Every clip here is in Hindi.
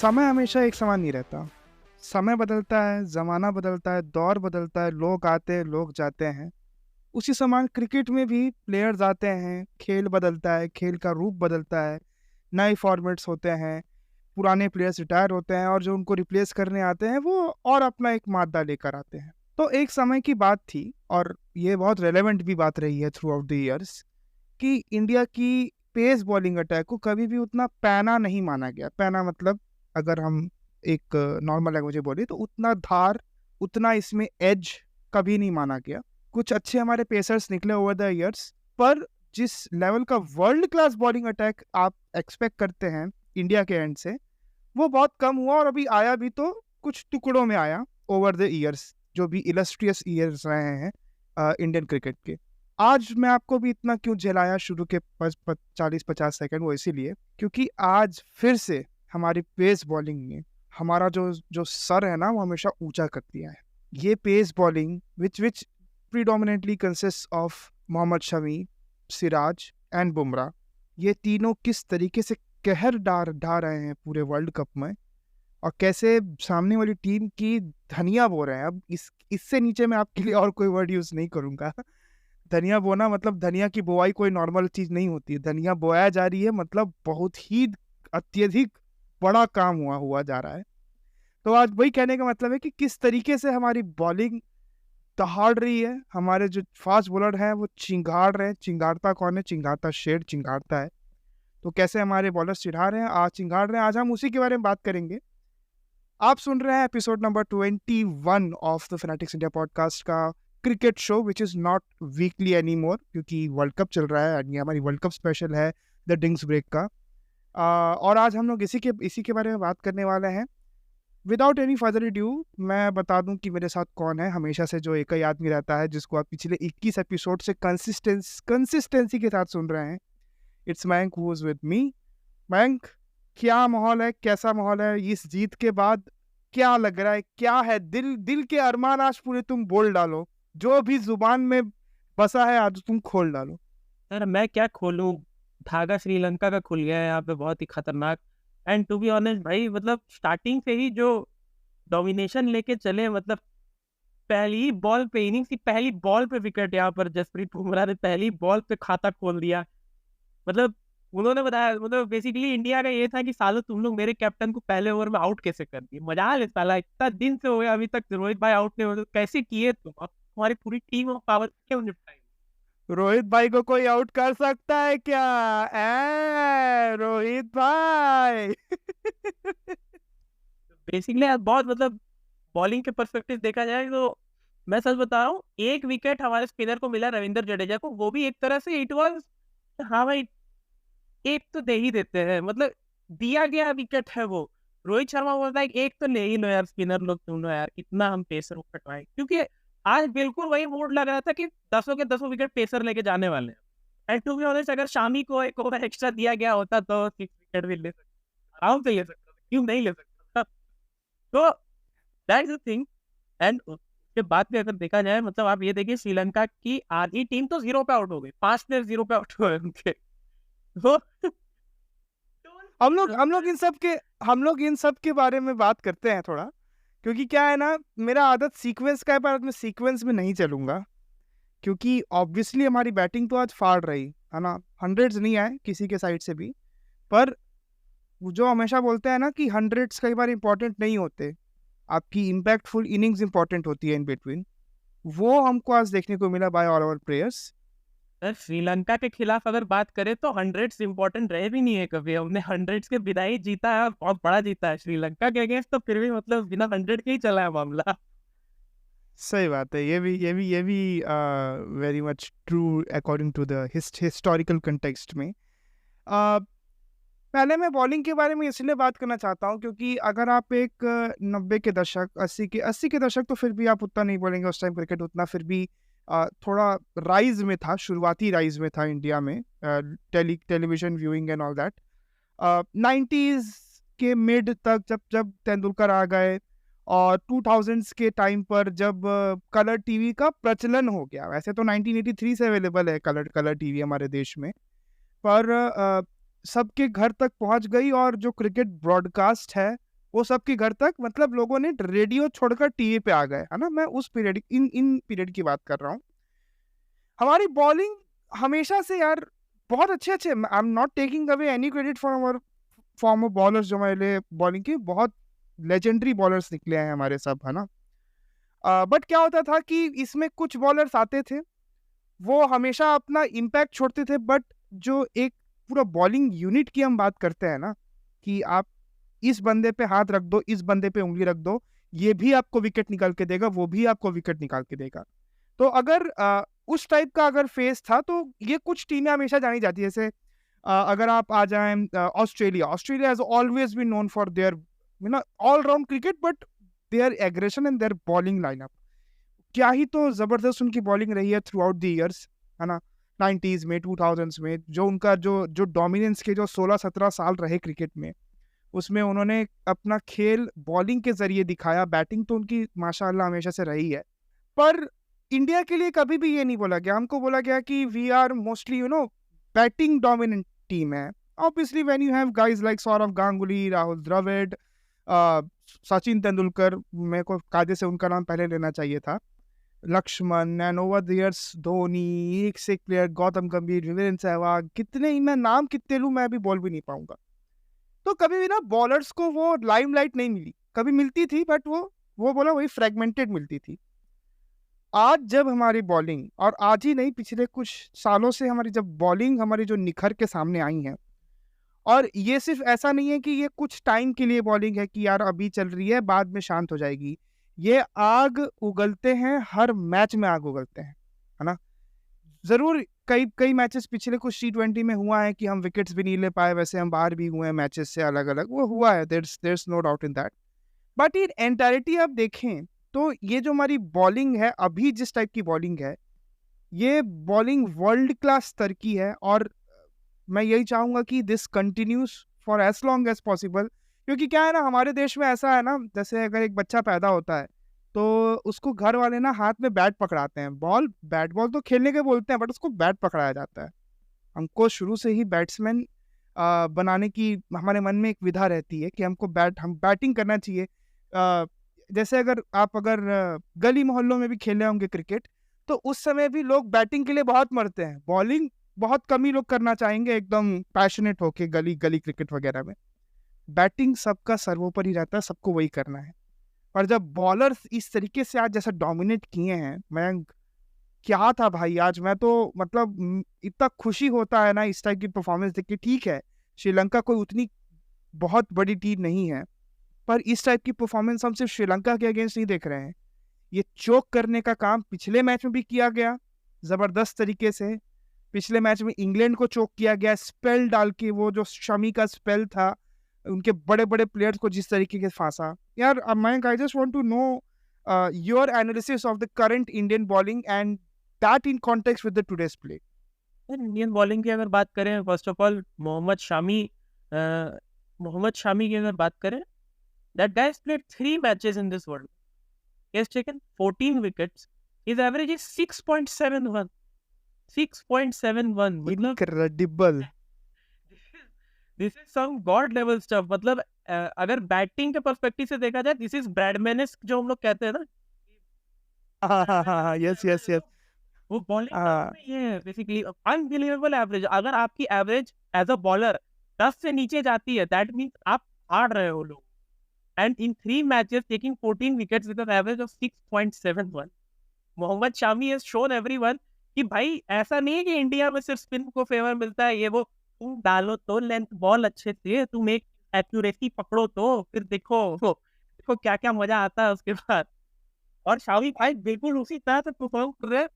समय हमेशा एक समान नहीं रहता। समय बदलता है, ज़माना बदलता है, दौर बदलता है, लोग आते हैं, लोग जाते हैं। उसी समान क्रिकेट में भी प्लेयर्स आते हैं, खेल बदलता है, खेल का रूप बदलता है, नए फॉर्मेट्स होते हैं, पुराने प्लेयर्स रिटायर होते हैं और जो उनको रिप्लेस करने आते हैं वो और अपना एक मादा लेकर आते हैं। तो एक समय की बात थी और ये बहुत रेलेवेंट भी बात रही है थ्रू आउट द ईयर्स कि इंडिया की पेस बॉलिंग अटैक को कभी भी उतना पैना नहीं माना गया। पैना मतलब अगर हम एक नॉर्मल लैंग्वेज में बोले तो उतना धार, उतना इसमें एज कभी नहीं माना गया। कुछ अच्छे हमारे पेसर्स निकले ओवर द ईयर्स, पर जिस लेवल का वर्ल्ड क्लास बॉलिंग अटैक आप एक्सपेक्ट करते हैं इंडिया के एंड से, वो बहुत कम हुआ और अभी आया भी तो कुछ टुकड़ों में आया ओवर द ईयर्स, जो भी इलस्ट्रियस ईयर्स रहे हैं इंडियन क्रिकेट के। आज मैं आपको भी इतना क्यों झेलाया शुरू के 40-50 सेकंड, वो इसीलिए क्योंकि आज फिर से हमारी पेस बॉलिंग ने हमारा जो जो सर है ना वो हमेशा ऊंचा कर दिया है। ये pace bowling which predominantly consist of Mohammed Shami, Siraj and Bumrah, ये तीनों किस तरीके से कहर ढा रहे हैं पूरे वर्ल्ड कप में और कैसे सामने वाली टीम की धनिया बो रहे हैं। अब इससे नीचे मैं आपके लिए और कोई वर्ड यूज नहीं करूंगा। धनिया बोना मतलब धनिया की बुआई कोई नॉर्मल चीज नहीं होती। धनिया बोया जा रही है मतलब बहुत ही अत्यधिक बड़ा काम हुआ जा रहा है। तो आज वही कहने का मतलब है कि किस तरीके से हमारी बॉलिंग दहाड़ रही है, हमारे जो फास्ट बॉलर हैं वो चिंगाड़ रहे हैं। चिंगाड़ता कौन है? चिंगाड़ता शेर चिंगाड़ता है। तो कैसे हमारे बॉलर चिढ़ा रहे हैं, आज चिंगाड़ रहे हैं, आज हम उसी के बारे में बात करेंगे। आप सुन रहे हैं episode number 21 of the Fanatics India podcast का cricket show, which is not weekly any more, क्योंकि वर्ल्ड कप चल रहा है। ये हमारी वर्ल्ड कप स्पेशल है द डिंग्स ब्रेक का। और आज हम लोग इसी के बारे में बात करने वाले हैं। विदाउट एनी फर्दर ड्यू मैं बता दूं कि मेरे साथ कौन है। हमेशा से जो एक ही आदमी रहता है जिसको आप पिछले 21 एपिसोड से कंसिस्टेंसी के साथ सुन रहे हैं। It's Mayank who is with me. Mayank, क्या माहौल है, कैसा माहौल है इस जीत के बाद? क्या लग रहा है, क्या है दिल के अरमान आज पूरे तुम बोल डालो, जो भी जुबान में बसा है आज तुम खोल डालो। यार मैं क्या खोलूं, धागा श्रीलंका का खुल गया है यहाँ पे, बहुत ही खतरनाक। एंड टू बी ऑनेस्ट भाई, मतलब स्टार्टिंग से ही जो डोमिनेशन लेके चले, मतलब पहली बॉल पे, इनिंग्स की पहली बॉल पे विकेट, यहाँ पर जसप्रीत बुमराह ने पहली बॉल पे खाता खोल दिया। मतलब उन्होंने बताया, मतलब बेसिकली इंडिया का ये था कि सालों तुम लोग मेरे कैप्टन को पहले ओवर में आउट कैसे कर दिए। मजाल है साला, इतना दिन से हो गया अभी तक रोहित भाई आउट नहीं होते, कैसे किए तुम? अब तुम्हारी पूरी टीम ऑफ पावर क्यों निपटाई? रोहित भाई को कोई आउट कर सकता है क्या? रोहित भाई बेसिकली बहुत, मतलब बॉलिंग के पर्सपेक्टिव देखा जाए तो मैं सच बता रहा हूँ, एक विकेट हमारे स्पिनर को मिला रविंद्र जडेजा को, वो भी एक तरह से इट वाज, हाँ भाई एक तो दे ही देते हैं, मतलब दिया गया विकेट है वो। रोहित शर्मा बोलता है एक तो ले ही लो यार, स्पिनर लोग तुम लो यार, कितना हम पेसर को कटवाएं, क्योंकि आज बिल्कुल वही मूड लग रहा था कि 10 के 10 विकेट पेसर लेके जाने वाले हैं। एंड टू बी ऑनेस्ट, अगर शामी को एक ओवर एक्स्ट्रा दिया गया होता तो 6 विकेट भी ले सकता, आराम से ले सकता था, क्यों नहीं ले सकता? तो दैट्स द थिंग। एंड उसके बाद भी अगर देखा जाए, मतलब आप ये देखिए, श्रीलंका की आधी टीम तो 0 पे आउट हो गई, 5 प्लेयर 0 पे आउट हुए उनके। तो हम लोग इन सब के बारे में बात करते हैं थोड़ा, क्योंकि क्या है ना, मेरा आदत सीक्वेंस का है, पर मैं सीक्वेंस में नहीं चलूंगा, क्योंकि ऑब्वियसली हमारी बैटिंग तो आज फाड़ रही है ना। हंड्रेड्स नहीं आए किसी के साइड से भी, पर जो हमेशा बोलते हैं ना कि हंड्रेड्स कई बार इंपॉर्टेंट नहीं होते, आपकी इम्पैक्टफुल इनिंग्स इंपॉर्टेंट होती है इन बिटवीन। वो हमको आज देखने को मिला by all our players. Sri Lanka के खिलाफ अगर बात करें तो हंड्रेड्स इंपॉर्टेंट रहे भी नहीं है कभी, हमने हंड्रेड्स के बिना ही जीता है और बहुत बड़ा जीता है। श्रीलंका के अगेंस्ट तो फिर भी मतलब बिना हंड्रेड के ही चला है मामला। सही बात है, ये भी very much true according to the historical context में। पहले मैं बॉलिंग के बारे में इसलिए बात करना चाहता हूँ क्योंकि अगर आप एक 90 के दशक, 80 के दशक, तो फिर भी आप उतना नहीं बोलेंगे उस टाइम क्रिकेट उतना फिर भी थोड़ा राइज में था, शुरुआती राइज में था इंडिया में, television viewing and all that. 90s के मिड तक जब तेंदुलकर आ गए और 2000s के टाइम पर जब कलर टीवी का प्रचलन हो गया। वैसे तो 1983 से अवेलेबल है कलर टीवी हमारे देश में, पर सबके घर तक पहुंच गई और जो क्रिकेट ब्रॉडकास्ट है वो सबके घर तक, मतलब लोगों ने रेडियो छोड़कर टीवी पे आ गए, है ना। मैं उस पीरियड इन पीरियड की बात कर रहा हूँ। हमारी बॉलिंग हमेशा से यार बहुत अच्छे-अच्छे, I am not taking away any credit for our former bowlers जो हमारे लिए बॉलिंग के बहुत लेजेंडरी बॉलर्स निकले हैं हमारे सब, है ना। बट क्या होता था कि इसमें कुछ बॉलर्स आते थे, वो हमेशा अपना इम्पैक्ट छोड़ते थे, बट जो एक पूरा बॉलिंग यूनिट की हम बात करते हैं ना, कि आप इस बंदे पे हाथ रख दो, इस बंदे पे उँगली रख दो, ये भी आपको विकेट निकाल के देगा, वो भी आपको विकेट निकाल के देगा। तो अगर उस टाइप का अगर फेज़ था, तो ये कुछ टीमें हमेशा जानी जाती है। जैसे अगर आप आ जाएँ Australia, Australia has always been known for their all round cricket, but their aggression and their bowling lineup. क्या ही तो ज़बरदस्त उनकी बॉलिंग रही है थ्रू आउट द ईयर्स, है ना? 90s में, 2000s में, जो उनका जो डोमिनेंस के जो 16-17 साल रहे क्रिकेट में, उसमें उन्होंने अपना खेल बॉलिंग के ज़रिए दिखाया। बैटिंग तो उनकी माशाअल्लाह हमेशा से रही है। पर इंडिया के लिए कभी भी ये नहीं बोला गया। हमको बोला गया कि we are mostly batting dominant team है। Obviously when you have guys like Sourav Ganguly, Rahul Dravid, Sachin Tendulkar, मेरे को कायदे से उनका नाम पहले लेना चाहिए था, Laxman, and over the years Dhoni, एक से एक प्लेयर, गौतम गंभीर, वीरेंद्र सहवाग, कितने ही मैं नाम कितने लूँ, मैं अभी बोल भी नहीं पाऊंगा। तो कभी भी ना बॉलर्स को वो लाइमलाइट नहीं मिली, कभी मिलती थी बट वो बोला वही फ्रेगमेंटेड मिलती थी। आज जब हमारी बॉलिंग, और आज ही नहीं पिछले कुछ सालों से हमारी जब बॉलिंग हमारी जो निखर के सामने आई है, और ये सिर्फ ऐसा नहीं है कि ये कुछ टाइम के लिए बॉलिंग है कि यार अभी चल रही है बाद में शांत हो जाएगी, ये आग उगलते हैं, हर मैच में आग उगलते हैं, है ना। ज़रूर कई कई मैचेस पिछले कुछ T20 में हुआ है कि हम विकेट्स भी नहीं ले पाए, वैसे हम बाहर भी हुए हैं मैचेस से अलग-अलग, वो हुआ है, there is no doubt in that. But in entirety आप देखें, तो ये जो हमारी बॉलिंग है, अभी जिस टाइप की बॉलिंग है, ये बॉलिंग वर्ल्ड क्लास स्तर की है, और मैं यही चाहूँगा कि this continues for as long as possible. क्योंकि क्या है ना, हमारे देश में ऐसा है ना, जैसे अगर एक बच्चा पैदा होता है, तो उसको घर वाले ना हाथ में बैट पकड़ाते हैं। बैट बॉल तो खेलने के बोलते हैं, बट उसको बैट पकड़ाया जाता है। हमको शुरू से ही बैट्समैन बनाने की हमारे मन में एक विधा रहती है कि हम बैटिंग करना चाहिए। जैसे अगर गली मोहल्लों में भी खेले होंगे क्रिकेट, तो उस समय भी लोग बैटिंग के लिए बहुत मरते हैं। बॉलिंग बहुत कम ही लोग करना चाहेंगे एकदम पैशनेट होके गली गली क्रिकेट वगैरह में। बैटिंग सबका सर्वोपरि रहता है, सबको वही करना है। और जब बॉलर्स इस तरीके से आज जैसा डोमिनेट किए हैं, मयंक, क्या था भाई आज, मैं तो मतलब इतना खुशी होता है ना इस टाइप की परफॉर्मेंस देख के। ठीक है, श्रीलंका कोई उतनी बहुत बड़ी टीम नहीं है, पर इस टाइप की परफॉर्मेंस हम सिर्फ श्रीलंका के अगेंस्ट नहीं देख रहे हैं। ये चोक करने का काम पिछले मैच में भी किया गया ज़बरदस्त तरीके से। पिछले मैच में इंग्लैंड को चोक किया गया स्पेल डाल के, वो जो शमी का स्पेल था, उनके बड़े-बड़े प्लेयर्स को जिस तरीके से फाँसा। यार Mayank, I just want to know your analysis of the current Indian bowling and that in context with the today's play. Indian bowling की अगर बात करें, first of all Mohammed Shami की अगर बात करें, that guy has played 3 matches in this world, he has taken 14 wickets, his average is 6.71 मतलब incredible. This is some god level stuff. मतलब अगर बैटिंग के पर्सपेक्टिव से देखा जाए, दिस इज ब्रैडमैनिस्क जो हम लोग कहते हैं ना, हाँ, यस, यस, यस। वो बॉलिंग हाँ, में ये है बेसिकली अनबिलीवेबल एवरेज। अगर आपकी एवरेज एज अ बॉलर 10 से नीचे जाती है, दैट मींस आप हार रहे हो लोग। And in 3 matches taking 14 wickets with an average of 6.71, Mohammed Shami has shown everyone कि भाई ऐसा नहीं है कि इंडिया में सिर्फ स्पिन को फेवर मिलता है, ये वो तुम डालो तो लेंथ बॉल अच्छे से, तुम एक एक्यूरेसी पकड़ो तो फिर देखो क्या क्या मजा आता है उसके बाद। और शामी भाई बिल्कुल उसी तरह से परफॉर्म कर रहे हैं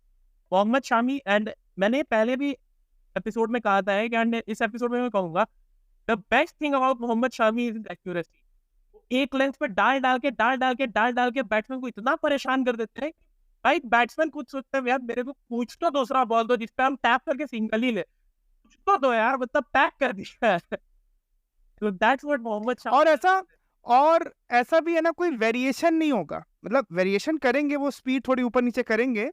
मोहम्मद शामी। एंड मैंने पहले भी एपिसोड में कहा था है कि and इस एपिसोड में मैं कहूंगा, the best thing about Mohammed Shami is accuracy. एक लेंथ पे डाल के बैट्समैन को इतना परेशान कर देते हैं कि भाई बैट्समैन खुद सोचते हैं यार मेरे को कुछ तो दूसरा बॉल दो जिसपे हम टैप करके सिंगल ही ले, कुछ तो दो यार, मतलब पैक कर दिया है। तो दैट्स व्हाट मोहम्मद शामी। और ऐसा भी है ना, कोई वेरिएशन नहीं होगा। मतलब वेरिएशन करेंगे, वो स्पीड थोड़ी ऊपर नीचे करेंगे,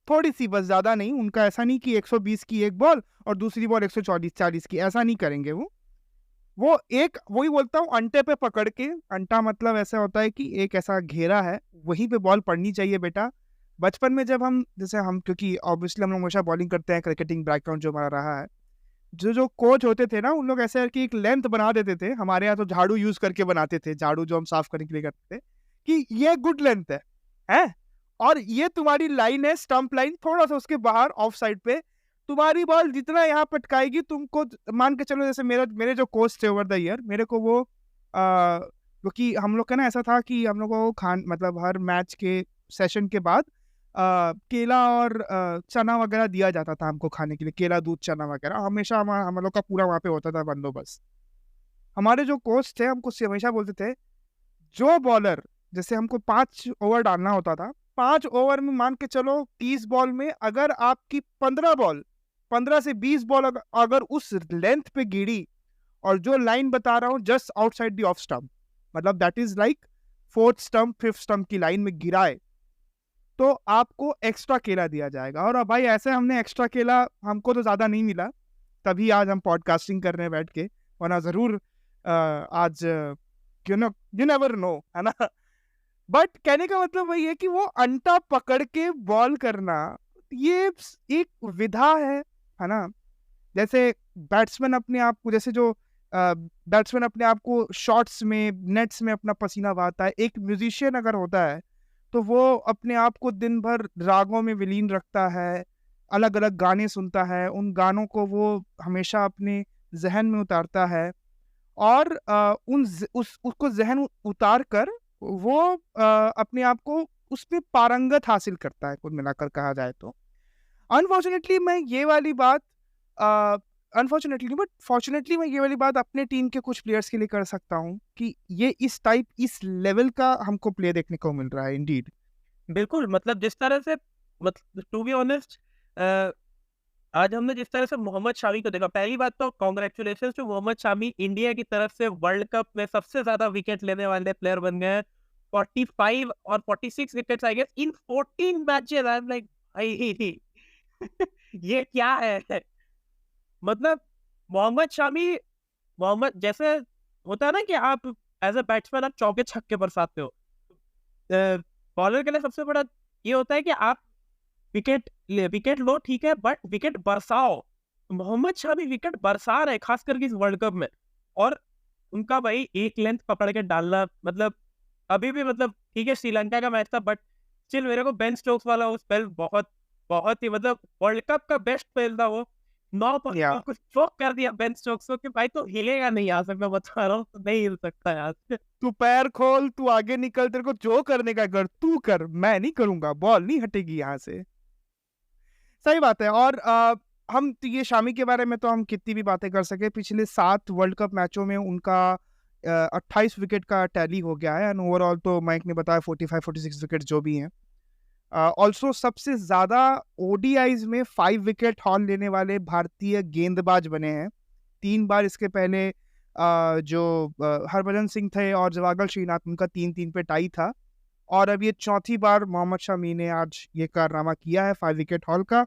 थोड़ी सी बस, ज़्यादा नहीं। उनका ऐसा नहीं कि 120 की एक बॉल और दूसरी बॉल 140 40 की, ऐसा नहीं करेंगे वो। वो एक वही बोलता हूँ, अंटे पे पकड़ के, अंटा मतलब ऐसा होता है कि एक ऐसा घेरा है, वहीं पे बॉल पड़नी चाहिए बेटा। बचपन में जब हम जैसे हम क्योंकि ऑब्वियसली हम लोग हमेशा बॉलिंग करते हैं, क्रिकेटिंग बैकग्राउंड जो हमारा रहा है, जो जो कोच होते थे ना उन लोग ऐसे कि एक लेंथ बना देते थे, हमारे यहाँ तो झाड़ू यूज करके बनाते थे, झाड़ू जो हम साफ करने के लिए करते थे, कि ये गुड लेंथ है और ये तुम्हारी लाइन है, स्टंप लाइन, थोड़ा सा उसके बाहर ऑफ साइड पे तुम्हारी बॉल जितना यहाँ पटकाएगी तुमको, मान के चलो जैसे मेरे जो कोच थे ओवर द ईयर, मेरे को वो क्योंकि हम लोग का ना ऐसा था कि हम लोग को खान मतलब हर मैच के सेशन के बाद केला और चना वगैरह दिया जाता था हमको खाने के लिए, केला दूध चना वगैरह हमेशा हम लोग का पूरा वहाँ पे होता था बंदोबस्त। हमारे जो कोच थे हमको हमेशा बोलते थे, जो बॉलर, जैसे हमको 5 ओवर डालना होता था, 5 ओवर में मान के चलो 30 बॉल में अगर आपकी 15 बॉल, 15 से 20 बॉल अगर उस लेंथ पे गिरी, और जो लाइन बता रहा हूँ just outside the off stump, मतलब that is like 4th stump 5th stump की लाइन में गिराए, तो आपको एक्स्ट्रा केला दिया जाएगा। और अब भाई ऐसे हमने एक्स्ट्रा केला, हमको तो ज्यादा नहीं मिला, तभी आज हम पॉडकास्टिंग कर रहे हैं बैठ के, वरना जरूर आज यू नेवर नो, है ना। बट कहने का मतलब वही है कि वो अंटा पकड़ के बॉल करना, ये एक विधा है ना। जैसे बैट्समैन अपने आप को, जैसे जो बैट्समैन अपने आप को शॉट्स में, नेट्स में अपना पसीना बहाता है, एक म्यूजिशियन अगर होता है तो वो अपने आप को दिन भर रागों में विलीन रखता है, अलग अलग गाने सुनता है, उन गानों को वो हमेशा अपने जहन में उतारता है, और उसको जहन उतार कर वो अपने आप को उसमें पारंगत हासिल करता है, कुल मिलाकर कहा जाए तो। अनफॉर्चुनेटली मैं ये वाली बात अनफॉर्चुनेटली बट फॉर्चुनेटली मैं ये वाली बात अपने टीम के कुछ प्लेयर्स के लिए कर सकता हूँ कि ये इस लेवल का हमको प्ले देखने को मिल रहा है इंडीड। बिल्कुल, मतलब जिस तरह से, मतलब टू बी ऑनेस्ट, आज हमने जिस तरह से मोहम्मद शामी को देखा, पहली बात तो congratulations to Mohammed Shami, India की तरफ से वर्ल्ड कप में सबसे ज्यादा विकेट लेने वाले प्लेयर बन गए हैं। 45 और 46 wickets I guess in 14 matches. I am like भाई ये क्या है? मतलब मोहम्मद शामी, मोहम्मद जैसे होता है ना कि आप एज अ बैट्समैन आप चौके छक्के बरसाते हो, बॉलर के लिए सबसे बड़ा ये होता है कि आप विकेट लो, ठीक है, बट विकेट बरसाओ। मोहम्मद शामी विकेट बरसा रहे, खास करके इस वर्ल्ड कप में। और उनका भाई एक लेंथ पकड़ के डालना, मतलब अभी भी, मतलब ठीक है श्रीलंका का मैच था, बट स्टिल मेरे को बेन स्टोक्स वाला वो स्पेल बहुत बहुत ही, मतलब वर्ल्ड कप का बेस्ट स्पेल था वो। 9 पर या कुछ चौक कर दिया बेन स्टोक्स को कि भाई तो हिलेगा नहीं, आ सकता, बता रहा हूँ, तो नहीं हिल सकता यार। तू पैर खोल, तू आगे निकल, तेरे को जो करने का कर, तू कर, मैं नहीं करूंगा, बॉल नहीं हटेगी यहाँ से। सही बात है। और हम तो ये शामी के बारे में तो हम कितनी भी बातें कर सके, पिछले 7 वर्ल्ड कप मैचों में उनका 28 विकेट का टैली हो गया है, एंड ओवरऑल तो माइक ने बताया 45-46 विकेट जो भी हैं। ऑल्सो सबसे ज्यादा ओडीआईज में 5 विकेट हॉल लेने वाले भारतीय गेंदबाज बने हैं। 3 बार इसके पहले जो हरभजन सिंह थे और जवागल श्रीनाथ, उनका 3-3 पे टाई था, और अब ये चौथी बार मोहम्मद शमी ने आज ये कारनामा किया है 5 विकेट हॉल का।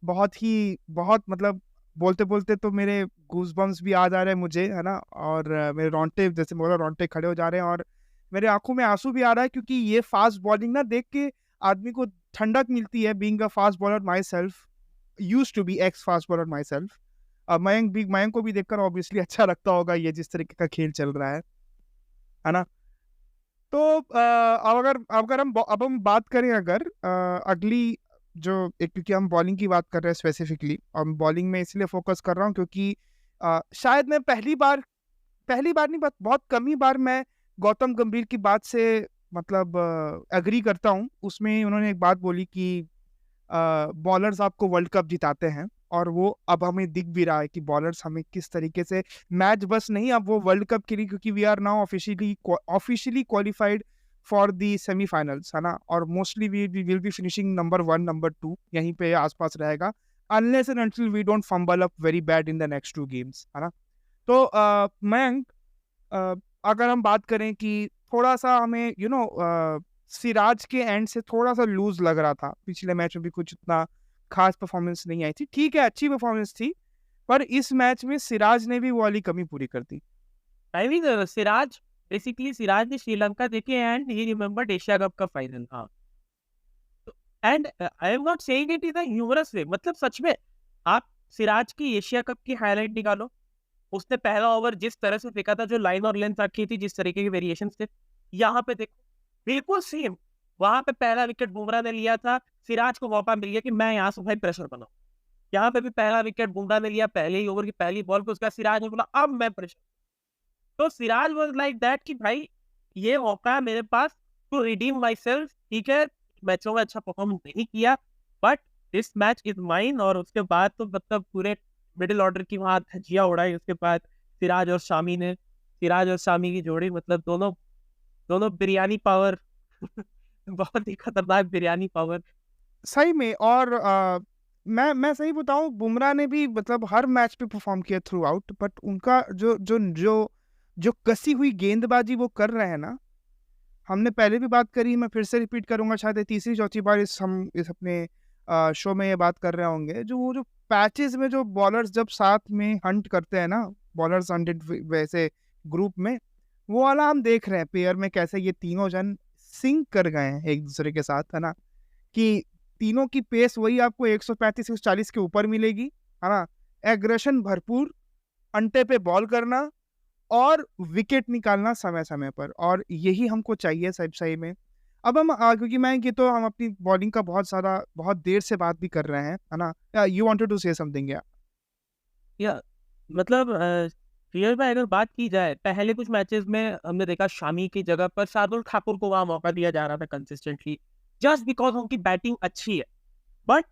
बहुत मतलब बोलते बोलते तो मेरे गूजबम्स भी आ जा रहे हैं मुझे, है ना, और मेरे रोंगटे, जैसे बोला, रोंगटे खड़े हो जा रहे हैं, और मेरे आंखों में आंसू भी आ रहा है, क्योंकि ये फास्ट बॉलिंग ना देख के आदमी को ठंडक मिलती है। Being a fast bowler myself, use to be ex fast bowler myself, Mayank को भी देखकर ऑब्वियसली अच्छा लगता होगा ये जिस तरीके का खेल चल रहा है ना। तो अब अगर हम बात करें, अगर अगली जो क्योंकि हम बॉलिंग की बात कर रहे हैं स्पेसिफिकली, और बॉलिंग में इसलिए फोकस कर रहा हूँ क्योंकि शायद मैं पहली बार नहीं, बहुत कम ही बार मैं गौतम गंभीर की बात से मतलब एग्री करता हूँ। उसमें उन्होंने एक बात बोली कि बॉलर्स आपको वर्ल्ड कप जिताते हैं, और वो अब हमें दिख भी रहा है कि बॉलर्स हमें किस तरीके से मैच बस नहीं, अब वो वर्ल्ड कप के लिए, क्योंकि we are now officially qualified for the semifinals, है ना, और mostly we will be finishing number 1 number 2 यहीं पे आसपास रहेगा, unless and until we don't fumble up very bad in the next 2 games, है ना। तो मयंक, अगर हम बात करें कि थोड़ा सा हमें सिराज के एंड से थोड़ा सा लूज लग रहा था, पिछले मैच में भी कुछ इतना खास परफॉर्मेंस नहीं आई थी, ठीक है अच्छी परफॉर्मेंस थी, पर इस मैच में सिराज ने भी वो वाली कमी पूरी कर दी। आई मीन सिराज ने श्रीलंका देखे and he remembered Asia cup का फाइनल। हाँ, and I am not saying it in a humorous way, मतलब सच में आप सिराज की एशिया कप की हाईलाइट निकालो, उसने पहला ओवर जिस तरह से फेंका था, जो लाइन और लेंथ रखी थी, जिस तरीके के वेरिएशंस थे, यहाँ पे देखो बिल्कुल सेम। वहां पे पहला विकेट बुमराह ने लिया था, सिराज को मौका मिल गया कि मैं यहाँ से भाई प्रेशर बनाऊं। यहाँ पे भी पहला विकेट बुमराह ने लिया पहले ही ओवर की पहली बॉल पे, उसका सिराज ने बोला अब मैं प्रेशर। तो सिराज वाज लाइक दैट कि भाई ये मौका है मेरे पास टू रिडीम माई सेल्फ। ठीक है, मैचों में अच्छा परफॉर्म नहीं किया, but this match is mine. और उसके बाद तो मतलब पूरे मिडिल ऑर्डर की वहां धज्जियां उड़ाई। उसके बाद सिराज और शामी की जोड़ी, मतलब दोनों दोनों बिरयानी पावर बहुत ही खतरनाक बिरयानी पावर। सही में। और मैं सही बताऊं, बुमराह ने भी मतलब हर मैच पे परफॉर्म किया थ्रू आउट, बट उनका जो जो जो जो कसी हुई गेंदबाजी वो कर रहे हैं ना, हमने पहले भी बात करी, मैं फिर से रिपीट करूंगा, शायद ये तीसरी चौथी बार इस अपने शो में ये बात कर रहे होंगे, जो वो जो पैचेस में जो बॉलर्स जब साथ में हंट करते हैं ना, बॉलर्स हंटेड वैसे ग्रुप में, वो वाला हम देख रहे हैं पेयर में कैसे ये तीनों जन सिंक कर गए हैं एक दूसरे के साथ, है ना, कि तीनों की पेस वही आपको 135 140 के ऊपर मिलेगी, है ना, एग्रेशन भरपूर, अंटे पे बॉल करना और विकेट निकालना समय समय पर, और यही हमको चाहिए सब सही में। अब हम क्योंकि मैं ये तो हम अपनी बॉलिंग का बहुत देर से बात भी कर रहे हैं, है ना, you wanted to say something या? या मतलब रियल में अगर बात की जाए, पहले कुछ मैचेस में हमने देखा शामी की जगह पर शार्दुल ठाकुर को वहां मौका दिया जा रहा था कंसिस्टेंटली, जस्ट बिकॉज उनकी बैटिंग अच्छी है। बट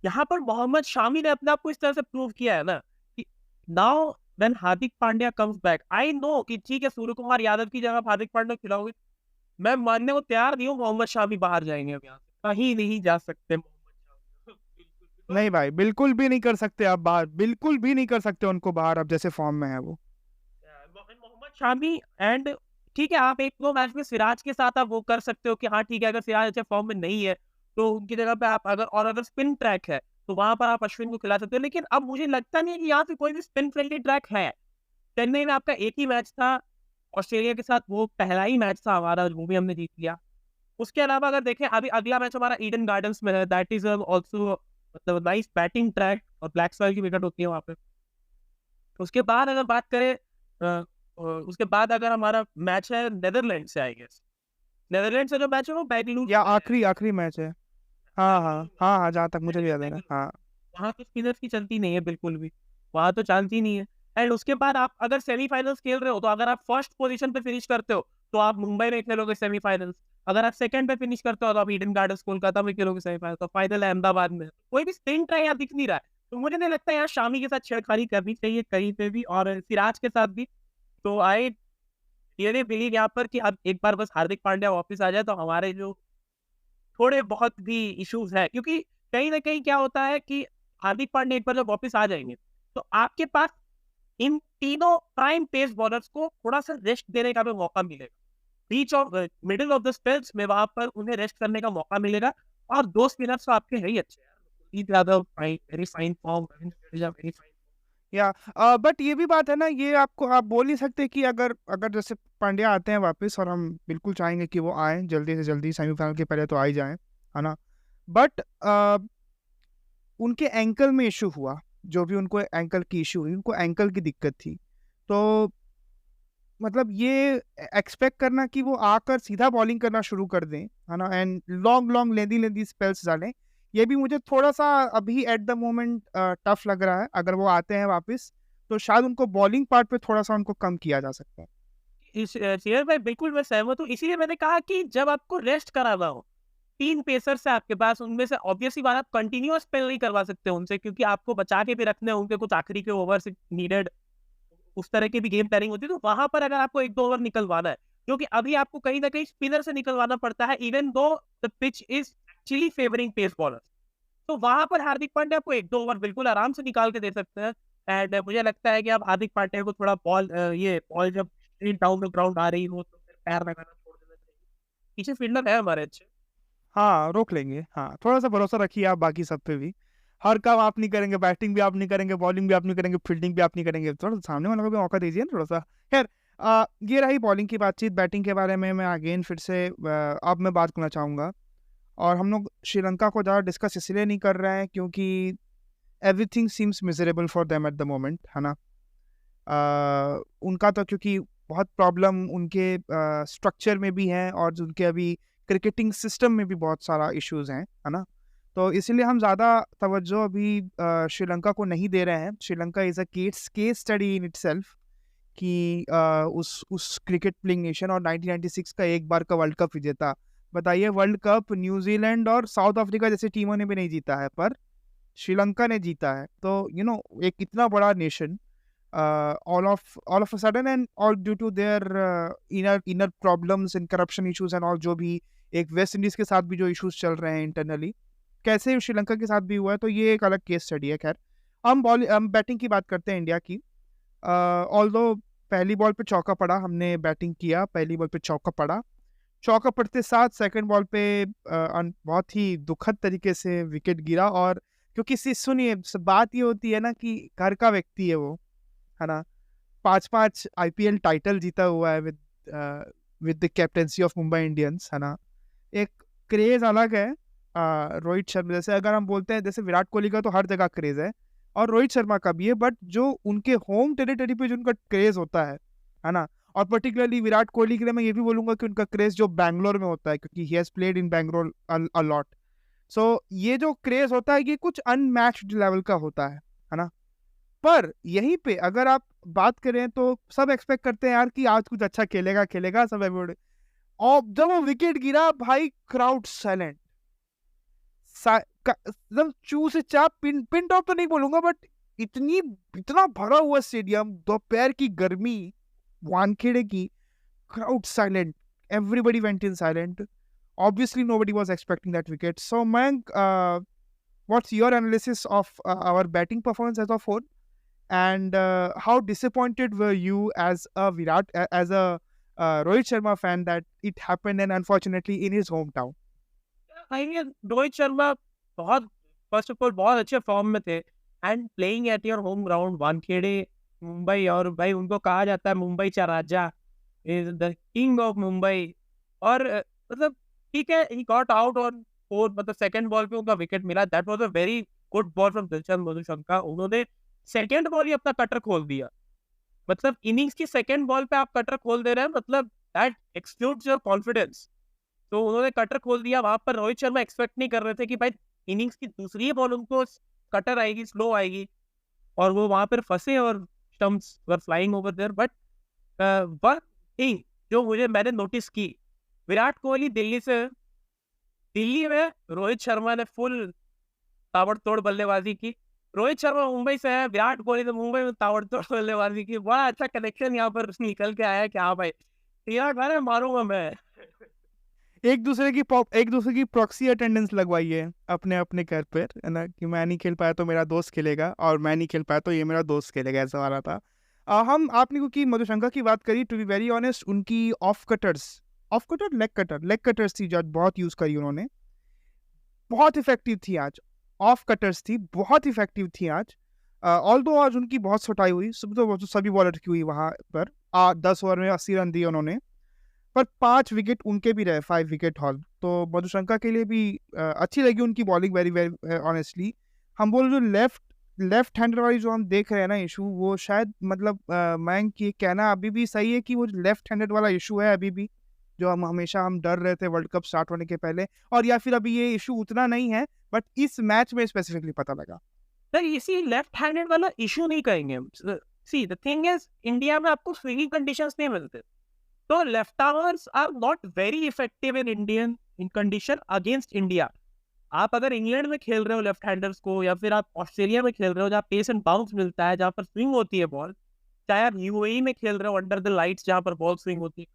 यहाँ पर मोहम्मद शामी ने अपने आप को इस तरह से प्रूव किया है ना कि now when Hardik Pandya comes back, I know कि ठीक है सूर्य कुमार यादव की जगह आप हार्दिक पांड्या खिलाओगे, मैं मानने को तैयार नहीं हूँ मोहम्मद शामी बाहर जाएंगे अब यहाँ से, कहीं नहीं जा सकते मोहम्मद शामी। बिल्कुल, नहीं भाई, बिल्कुल भी नहीं कर सकते आप बाहर, बिल्कुल भी नहीं कर सकते उनको बाहर, अब जैसे फॉर्म में है वो। मोहम्मद शामी एंड ठीक है, आप एक दो मैच में सिराज के साथ आप वो कर सकते हो कि हाँ ठीक है, अगर सिराज अच्छे फॉर्म में नहीं है तो उनकी जगह पे आप अगर स्पिन ट्रैक है तो वहां पर आप अश्विन को खिला सकते हो। लेकिन अब मुझे लगता नहीं है कि यहाँ पे कोई भी स्पिन फ्रेंडली ट्रैक है। चेन्नई में आपका एक ही मैच था ऑस्ट्रेलिया के साथ, वो पहला ही मैच था हमारा, वो भी हमने जीत लिया। उसके अलावा अगर देखें अभी अगला मैच हमारा ईडन गार्डन्स में है, दैट इज ऑल्सो मतलब नाइस बैटिंग ट्रैक, और ब्लैक सॉइल की विकेट होती है वहां पे। उसके बाद अगर बात करें उसके बाद अगर हमारा मैच है नेदरलैंड से, आई गेस नेदरलैंड से जो मैच है वो बेंगलुरु या में है। आखिरी आखिरी मैच है। हाँ हाँ बेंगलुरु में हाँ हाँ, जहाँ तक मुझे भी है, याद है ना, बेंगलुरु। हाँ। वहाँ तो स्पिनर्स की चलती नहीं है बिल्कुल भी, वहाँ तो चांस ही नहीं है। एंड उसके बाद आप अगर सेमीफाइनल्स खेल रहे हो, तो अगर आप फर्स्ट पोजीशन पे फिनिश करते हो तो आप मुंबई में खेलोगे सेमीफाइनल्स, अगर आप सेकंड पे फिनिश करते हो तो आप ईडन गार्डन्स कोलकाता में खेलोगे सेमीफाइनल, तो फाइनल अहमदाबाद में। कोई भी स्पिन ट्राई यहाँ दिख नहीं रहा है, तो मुझे नहीं लगता यहाँ शामी के साथ छेड़खानी करनी चाहिए कहीं पे भी, और सिराज के साथ भी। तो आई रियली बिलीव यहाँ पर कि अब एक बार बस हार्दिक पांड्या वापस आ जाए तो हमारे जो थोड़े बहुत भी इश्यूज है, क्योंकि कहीं ना कहीं क्या होता है कि हार्दिक पांड्या एक बार जब वापस आ जाएंगे तो आपके पास इन तीनों प्राइम पेस बॉलर्स को थोड़ा सा रेस्ट देने का भी मौका मिलेगा। बीच of middle of the spells में वहां पर उन्हें रेस्ट करने का मौका मिलेगा। और दो स्पिनर्स तो आपके है ही अच्छे यार, Kuldeep Yadav very fine form, Ravindra Jadeja very fine. या बट ये भी बात है ना, ये आपको आप बोल नहीं सकते कि अगर अगर जैसे पांड्या आते हैं वापस, और हम बिल्कुल चाहेंगे कि वो आए जल्दी से जल्दी, सेमीफाइनल के पहले तो आ ही जाएं, है ना, बट उनके एंकल में इशू हुआ, जो भी उनको एंकल की इशू हुई, उनको एंकल की दिक्कत थी, तो मतलब ये एक्सपेक्ट करना कि वो आकर सीधा बॉलिंग करना शुरू कर दें, है ना, and long long lengthy lengthy spells डालें, ये भी मुझे थोड़ा सा अभी एट द मोमेंट टफ लग रहा है। अगर वो आते हैं वापस तो शायद उनको बॉलिंग पार्ट पे थोड़ा सा उनको कम किया जा सकता है। इस शेयर भाई बिल्कुल मैं सहमत हूँ, इसीलिए मैंने कहा कि जब आपको रेस्ट कराना हो, तीन पेसर्स है आपके पास, उनमें से ऑब्वियसली बात आप कंटिन्यूअस स्पेल नहीं करवा सकते उनसे, क्योंकि आपको बचा के भी रखने होंगे कुछ आखिरी के ओवर से नीडेड, उस तरह की भी गेम प्लानिंग होती है। तो वहां पर अगर आपको एक दो ओवर निकलवाना है, क्योंकि अभी आपको कहीं ना कहीं स्पिनर से निकलवाना पड़ता है, even though the pitch is actually favouring pace bowler, तो वहां पर हार्दिक पांड्या आपको एक दो ओवर बिल्कुल आराम से निकाल के दे सकते हैं। एंड मुझे लगता है कि अब हार्दिक पांड्या को थोड़ा ये बॉल जब स्ट्रेट डाउन द ग्राउंड आ रही हो तो फिर पैर लगाना छोड़ देना चाहिए। पीछे फील्डर है हमारे अच्छे। हाँ, रोक लेंगे, हाँ, थोड़ा सा भरोसा रखिए आप बाकी सब पे भी। हर काम आप नहीं करेंगे, बैटिंग भी आप नहीं करेंगे, बॉलिंग भी आप नहीं करेंगे, फील्डिंग भी आप नहीं करेंगे, थोड़ा सामने वाले को भी मौका दीजिए ना थोड़ा सा। खैर ये रही बॉलिंग की बातचीत। बैटिंग के बारे में मैं अगेन फिर से अब मैं बात करना चाहूँगा, और हम लोग श्रीलंका को ज़्यादा डिस्कस इसलिए नहीं कर रहे हैं क्योंकि everything seems miserable for them at the moment, है ना। उनका तो क्योंकि बहुत प्रॉब्लम उनके स्ट्रक्चर में भी है, और उनके अभी क्रिकेटिंग सिस्टम में भी बहुत सारा इश्यूज हैं, है ना। तो इसीलिए हम ज़्यादा तवज्जो अभी श्रीलंका को नहीं दे रहे हैं। Sri Lanka is a case study in itself कि उस क्रिकेट प्लेइंग नेशन, और 1996 का एक बार का वर्ल्ड कप विजेता। बताइए, वर्ल्ड कप न्यूजीलैंड और साउथ अफ्रीका जैसी टीमों ने भी नहीं जीता है, पर श्रीलंका ने जीता है। तो एक इतना बड़ा nation, all of a sudden, and all due to their inner problems and corruption issues and all, जो भी एक वेस्ट इंडीज के साथ भी जो इश्यूज चल रहे हैं इंटरनली, कैसे श्रीलंका के साथ भी हुआ है, तो ये एक अलग केस स्टडी है। खैर, हम बैटिंग की बात करते हैं इंडिया की। ऑल्दो पहली बॉल पे चौका पड़ा, हमने बैटिंग किया, पहली बॉल पे चौका पड़ा। चौका पड़ते साथ सेकंड बॉल पे बहुत ही दुखद तरीके से विकेट गिरा। और क्योंकि सुनिए, बात ये होती है ना कि घर का व्यक्ति है वो, है ना। 5-5 आईपीएल टाइटल जीता हुआ है with the captaincy of Mumbai Indians, है ना। एक क्रेज अलग है रोहित शर्मा जैसे। अगर हम बोलते हैं जैसे विराट कोहली का तो हर जगह क्रेज है, और रोहित शर्मा का भी है, बट जो उनके होम टेरिटरी पे जो उनका क्रेज होता है ना। और पर्टिकुलरली विराट कोहली के लिए मैं ये भी बोलूंगा कि उनका क्रेज जो बैंगलोर में होता है, क्योंकि he has played in Bangalore a lot. So ये जो क्रेज होता है, ये कुछ अनमैच्ड लेवल का होता है ना। पर यहीं पे अगर आप बात करें तो सब एक्सपेक्ट करते हैं यार कि आज कुछ अच्छा खेलेगा सब एवरीबॉडी। और जब वो विकेट गिरा भाई, क्राउड साइलेंट, एकदम चू से चाप, पिन टॉप तो नहीं बोलूंगा, बट इतना भरा हुआ स्टेडियम, दोपहर की गर्मी, वानखेड़े की, crowd silent, everybody went in silent. Obviously nobody was expecting that wicket. So Mayank, what's your analysis of our batting performance as a whole, and how disappointed were you as a Rohit Sharma fan that it happened, and unfortunately in his hometown? Rohit Sharma बहुत फर्स्ट ऑफ ऑल बहुत अच्छे फॉर्म में थे, and playing at your home ground Wankhede Mumbai, और भाई उनको कहा जाता है मुंबई चा राजा, is the king of Mumbai. और मतलब ठीक है, he got out on four, मतलब सेकंड बॉल पे उनका विकेट मिला। That was a very good ball from Dilshan Madushanka. उन्होंने सेकंड बॉल ही अपना कटर खोल दिया, मतलब इनिंग्स की सेकंड बॉल पे आप कटर खोल दे रहे हैं, मतलब दैट एक्सक्लूड्स योर कॉन्फिडेंस। तो उन्होंने कटर खोल दिया वहां पर। रोहित शर्मा एक्सपेक्ट नहीं कर रहे थे कि भाई इनिंग्स की दूसरी बॉल उनको कटर आएगी, स्लो आएगी, और वो वहां पर फंसे और stumps were flying over there. But one thing जो मैंने नोटिस की, विराट कोहली दिल्ली में रोहित शर्मा ने फुल ताबड़तोड़ बल्लेबाजी की। रोहित शर्मा मुंबई से है, विराट कोहली ने मुंबई में ताबड़तोड़ बल्लेबाजी की। बड़ा अच्छा कनेक्शन यहाँ पर निकल के आया कि हाँ भाई तेरा घर है, मारूंगा मैं। एक दूसरे की प्रॉक्सी अटेंडेंस लगवाई है अपने अपने घर पर, है ना, कि मैं नहीं खेल पाया तो मेरा दोस्त खेलेगा, और मैं नहीं खेल पाया तो ये मेरा दोस्त खेलेगा, ऐसा वाला था। हम आपने क्योंकि मधुशंका की बात करी, टू बी वेरी ऑनेस्ट, उनकी लेग कटर्स थी जो बहुत यूज करी उन्होंने, बहुत इफेक्टिव थी आज। ऑफ कटर्स थी, बहुत इफेक्टिव थी आज। ऑल्दो आज उनकी बहुत सटाई हुई, सभी बॉलर की हुई वहां पर। 10 ओवर में 80 रन दिए उन्होंने, पर 5 विकेट उनके भी रहे, 5 विकेट हॉल। तो मधुशंका के लिए भी अच्छी लगी उनकी बॉलिंग, वेरी वेरी ऑनेस्टली। हम बोल जो लेफ्ट हैंडर वाली जो हम देख रहे हैं ना इशू, वो शायद मतलब मयंक ये कहना अभी भी सही है कि वो लेफ्ट हैंडेड वाला इशू है अभी भी, जो हम डर रहे थे वर्ल्ड कप स्टार्ट होने के पहले, और या फिर अभी ये इशू उतना नहीं है, बट इस मैच में स्पेसिफिकली पता लगा। सर इसी लेफ्ट हैंडेड वाला इशू नहीं कहेंगे हम। See the thing is, India में आपको स्विंगिंग कंडीशंस नहीं मिलते, तो left armers are not very effective in condition against India. आप अगर इंग्लैंड में खेल रहे हो लेफ्ट हैंडर्स को, या फिर आप ऑस्ट्रेलिया में खेल रहे हो जहाँ पेस एंड बाउंस मिलता है, जहाँ पर स्विंग होती है बॉल, चाहे आप यूएई में खेल रहे हो अंडर द लाइट्स जहाँ पर बॉल स्विंग होती है,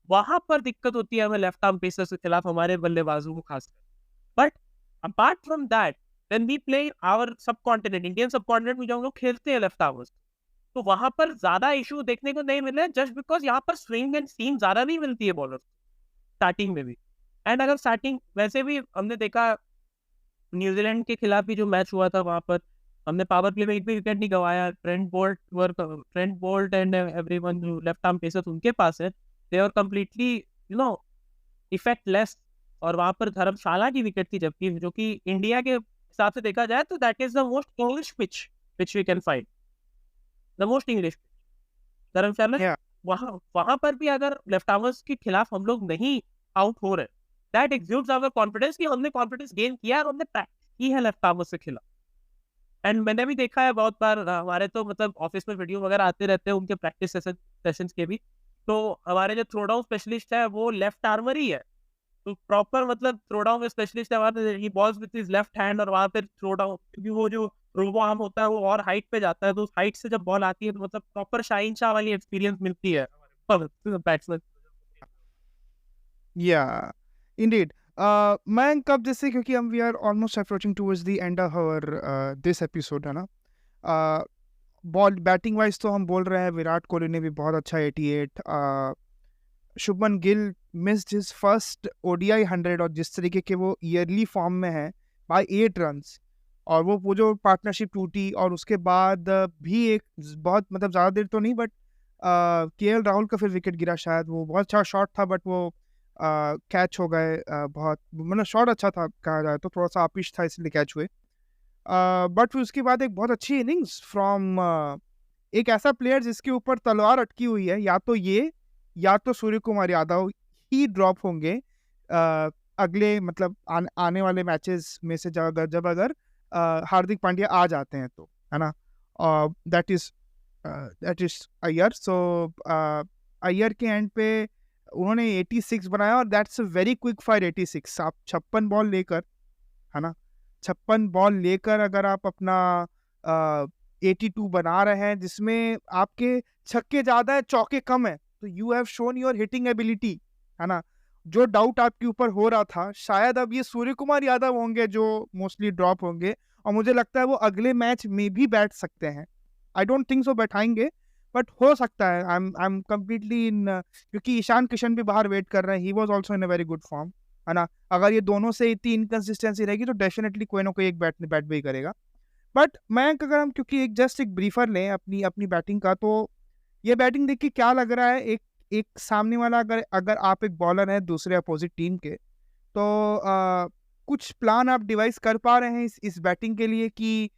वहां पर दिक्कत होती है हमें लेफ्ट आर्म पेसर के खिलाफ, हमारे बल्लेबाजों को खासकर। But apart from that, when we play our subcontinent, Indian subcontinent में जो हम लोग खेलते हैं लेफ्ट आर्मर्स, तो वहां पर ज्यादा इशू देखने को नहीं मिले, जस्ट बिकॉज यहाँ पर स्विंग एंड सीम ज्यादा नहीं मिलती है बॉलर स्टार्टिंग में भी। एंड अगर स्टार्टिंग वैसे भी हमने देखा न्यूजीलैंड के खिलाफ भी जो मैच हुआ था वहाँ पर हमने पावर प्ले में एक भी विकेट नहीं गंवाया। ट्रेंट बोल्ट एंड एवरीवन जो लेफ्ट आर्म पेसर्स उनके पास है, दे आर कंप्लीटली इफेक्टलेस। और वहाँ पर धर्मशाला की विकेट थी, जबकि जो कि इंडिया के हिसाब से देखा जाए तो that is the most English pitch which we can find, the most English Dharamshala. या वहाँ वहाँ पर भी अगर लेफ्ट आर्मर्स के खिलाफ हम लोग नहीं आउट हो रहे, दैट एग्ज्यूट्स आवर कॉन्फिडेंस कि हमने कॉन्फिडेंस गेन किया और हमने प्रैक्टिस की है लेफ्ट आर्मर्स के खिलाफ। एंड मैंने भी देखा है बहुत बार, हमारे तो मतलब ऑफिस में वीडियो वगैरह आते रहते हैं उनके प्रैक्टिस सेशंस के भी। तो हमारे जो थ्रो डाउन स्पेशलिस्ट है वो लेफ्ट आर्मर ही है, तो प्रॉपर मतलब थ्रो डाउन में स्पेशलिस्ट है हमारे, he bowls with his left hand और वहाँ पे थ्रो डाउन, क्योंकि वो जो रोबो आर्म होता है वो और हाइट पे जाता है, तो उस हाइट से जब बॉल आती है तो मतलब प्रॉपर शाहीन शाह वाली एक्सपीरियंस मिलती है बैट्समैन। या इंडीड। मैं कब जैसे, क्योंकि हम we are almost approaching towards the end of our this episode, है ना। बॉल बैटिंग वाइज तो हम बोल रहे हैं विराट कोहली ने भी बहुत अच्छा 88, Shubman Gill missed his first ODI 100, और जिस तरीके के वो ईयरली फॉर्म में है बाय 8 रन्स, और वो जो पार्टनरशिप टूटी और उसके बाद भी एक बहुत मतलब ज़्यादा देर तो नहीं, बट केएल राहुल का फिर विकेट गिरा शायद, वो बहुत अच्छा शॉट था बट वो कैच हो गए, बहुत मतलब शॉट अच्छा था कहा जाए तो, थोड़ा सा आपिश था इसलिए कैच हुए। बट फिर उसके बाद एक बहुत अच्छी इनिंग्स फ्रॉम एक ऐसा प्लेयर जिसके ऊपर तलवार अटकी हुई है, या तो ये या तो सूर्य कुमार यादव ही ड्रॉप होंगे अगले मतलब आने वाले मैचेस में से, जब अगर हार्दिक पांड्या आ जाते हैं तो, है ना। That is Iyer. So Iyer के एंड पे उन्होंने 86 बनाया, और that's a very quick fire 86। आप 56 बॉल लेकर, है ना, 56 बॉल लेकर अगर आप अपना 82 बना रहे हैं, जिसमें आपके छक्के ज्यादा है चौके कम है, तो you have shown your hitting ability, है ना। जो डाउट आपके ऊपर हो रहा था, शायद अब ये सूर्य कुमार यादव होंगे जो मोस्टली ड्रॉप होंगे, और मुझे लगता है वो अगले मैच में भी बैठ सकते हैं। आई डोंट थिंक सो बैठाएंगे, बट हो सकता है। आई एम कम्प्लीटली इन, क्योंकि ईशान किशन भी बाहर वेट कर रहे हैं, he was also in a very good form, है ना। अगर ये दोनों से इतनी इनकंसिस्टेंसी रहेगी तो डेफिनेटली कोई ना कोई एक बैट भी करेगा। बट मैं अगर हम, क्योंकि एक जस्ट एक ब्रीफर लें अपनी अपनी बैटिंग का, तो ये बैटिंग देख के क्या लग रहा है, एक एक सामने वाला, अगर अगर आप एक बॉलर हैं दूसरे अपोजिट टीम के, तो कुछ प्लान आप डिवाइस कर पा रहे हैं इस बैटिंग के लिए कि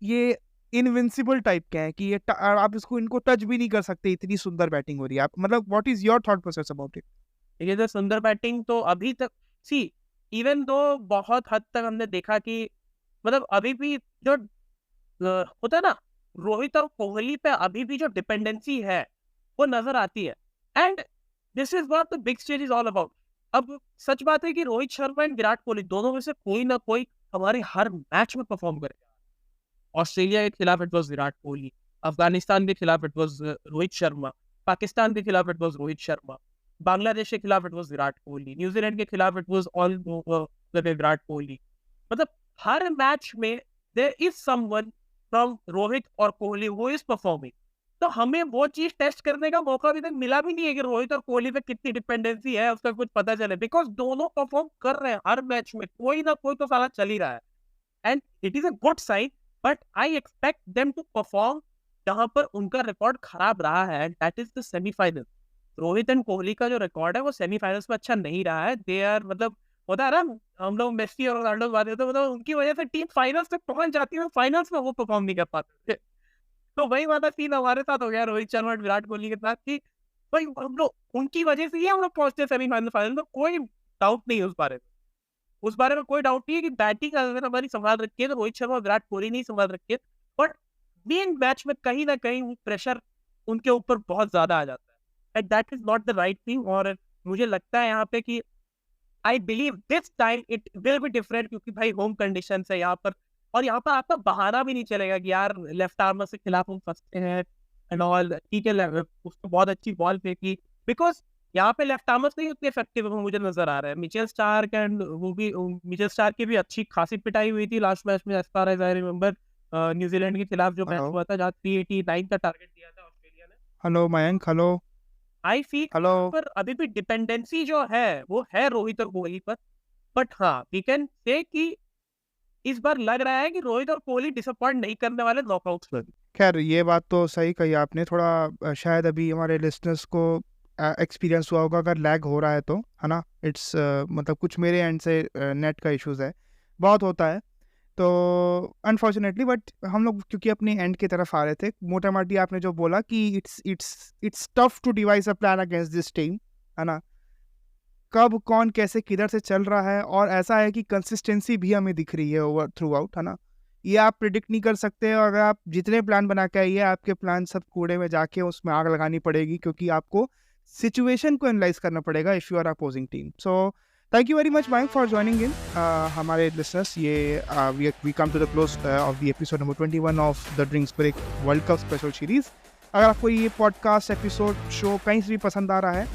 ये इनविंसिबल टाइप के हैं, कि ये आप इसको इनको टच भी नहीं कर सकते, इतनी सुंदर बैटिंग हो रही है। आप मतलब what is your thought process about it? ये जो सुंदर बैटिंग तो अभी तक, सी इवन दो बहुत हद तक हमने देखा कि मतलब अभी भी जो होता है ना, रोहित और कोहली पे अभी भी जो डिपेंडेंसी है वो नजर आती है। And this is what the big stage is all about. अब सच बात है कि रोहित शर्मा एंड विराट कोहली दोनों में से कोई ना कोई हमारे हर मैच में परफॉर्म करे। ऑस्ट्रेलिया के खिलाफ इट वॉज विराट कोहली, अफगानिस्तान के खिलाफ इट वॉज रोहित शर्मा, पाकिस्तान के खिलाफ इट वॉज रोहित शर्मा, बांग्लादेश के खिलाफ it was Virat Kohli, New Zealand के खिलाफ it was all Virat Kohli. मतलब हर मैच में there is someone from Rohit और कोहली हु इज परफॉर्मिंग। तो हमें वो चीज टेस्ट करने का मौका अभी तक मिला भी नहीं है कि रोहित और कोहली पे कितनी डिपेंडेंसी है उसका कुछ पता चले, बिकॉज दोनों परफॉर्म कर रहे हैं हर मैच में, कोई ना कोई तो साला चल ही रहा है। And it is a good sign, but I expect them to perform जहां पर उनका रिकॉर्ड खराब रहा है, that is the semifinal. Rohit and Kohli का जो रिकॉर्ड है वो सेमीफाइनल्स में अच्छा नहीं रहा है। दे आर मतलब होता है ना, हम लोग मेसी और रोनाल्डो की बात करते हैं, मतलब उनकी वजह से टीम फाइनल्स तक पहुंच जाती है, फाइनल्स में वो परफॉर्म नहीं कर पाते। तो वही वाला सीन हमारे साथ हो गया रोहित शर्मा और विराट कोहली के साथ कि भाई हम लोग उनकी वजह से ही हम लोग पहुंचते सेमीफाइनल फाइनल में, कोई डाउट नहीं है उस बारे में। उस बारे में कोई डाउट नहीं है कि बैटिंग अगर हमारी संभाल रखी है तो रोहित शर्मा और विराट कोहली नहीं संभाल रखी है, बट मेन मैच में कहीं ना कहीं प्रेशर उनके ऊपर बहुत ज्यादा आ जाता है, and that is not the right thing. और मुझे लगता है यहाँ पे कि I believe this time it will be different, क्योंकि भाई होम कंडीशन है यहाँ पर, और यहाँ पर आपका बहाना भी नहीं चलेगा कि यार लेफ्ट आर्मर से खिलाफ हम फंसते हैं एंड ऑल। ठीक है, उसको बहुत अच्छी बॉल फेंकी, बिकॉज यहाँ पे लेफ्ट आर्मर्स नहीं उतने इफेक्टिव मुझे नजर आ रहा है। मिचेल स्टार्क एंड वो भी, मिचेल स्टार्क की भी अच्छी खासी पिटाई हुई थी लास्ट मैच में, as far as I remember, New Zealand के खिलाफ जो मैच हेलो हुआ था जहाँ 389 का टारगेट दिया था ऑस्ट्रेलिया ने। Hello Mayank, hello I feel hello. पर अभी भी डिपेंडेंसी जो है वो है रोहित और कोहली पर, बट हाँ वी कैन से कि इस बार लग रहा है कि रोहित और कोहली डिसअपॉइंट नहीं करने वाले नॉकआउट्स में। खैर ये बात तो सही कही आपने, थोड़ा शायद अभी हमारे लिसनर्स को एक्सपीरियंस हुआ होगा अगर लैग हो रहा है तो, है ना। इट्स मतलब कुछ मेरे एंड से नेट का इश्यूज है, बहुत होता है तो अनफॉर्चुनेटली, बट हम लोग क्योंकि अपनी एंड की तरफ आ रहे थे, मोटा माटी आपने जो बोला कि it's tough to devise a plan against this team, है ना। कब कौन कैसे किधर से चल रहा है, और ऐसा है कि कंसिस्टेंसी भी हमें दिख रही है ओवर थ्रू आउट, है ना। ये आप प्रिडिक्ट नहीं कर सकते, और अगर आप जितने प्लान बना के आइए, आपके प्लान सब कूड़े में जाके उसमें आग लगानी पड़ेगी, क्योंकि आपको सिचुएशन को एनालाइज करना पड़ेगा if you are opposing team. So thank you very much Mike for joining in हमारे लिसनर्स। ये we come to the close of the episode number 21 of the drinks break world cup special series. अगर आपको ये पॉडकास्ट एपिसोड शो कहीं से भी पसंद आ रहा है,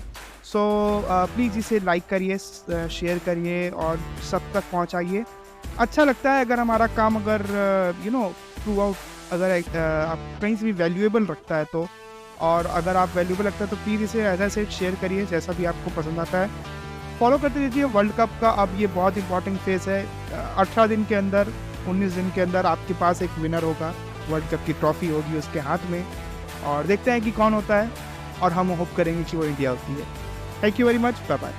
सो प्लीज़ इसे लाइक करिए, शेयर करिए और सब तक पहुंचाइए। अच्छा लगता है अगर हमारा काम अगर यू नो थ्रू आउट अगर आप कहीं से भी वैल्यूएबल रखता है तो, और अगर आप वैल्यूएबल लगता है तो प्लीज़ इसे एज ए सेट शेयर करिए जैसा भी आपको पसंद आता है। फॉलो करते रहिए वर्ल्ड कप का, अब ये बहुत इंपॉर्टेंट फेज़ है। 18 दिन के अंदर, 19 दिन के अंदर आपके पास एक विनर होगा, वर्ल्ड कप की ट्रॉफी होगी उसके हाथ में, और देखते हैं कि कौन होता है, और हम होप करेंगे कि वो इंडिया होती है। Thank you very much, bye bye.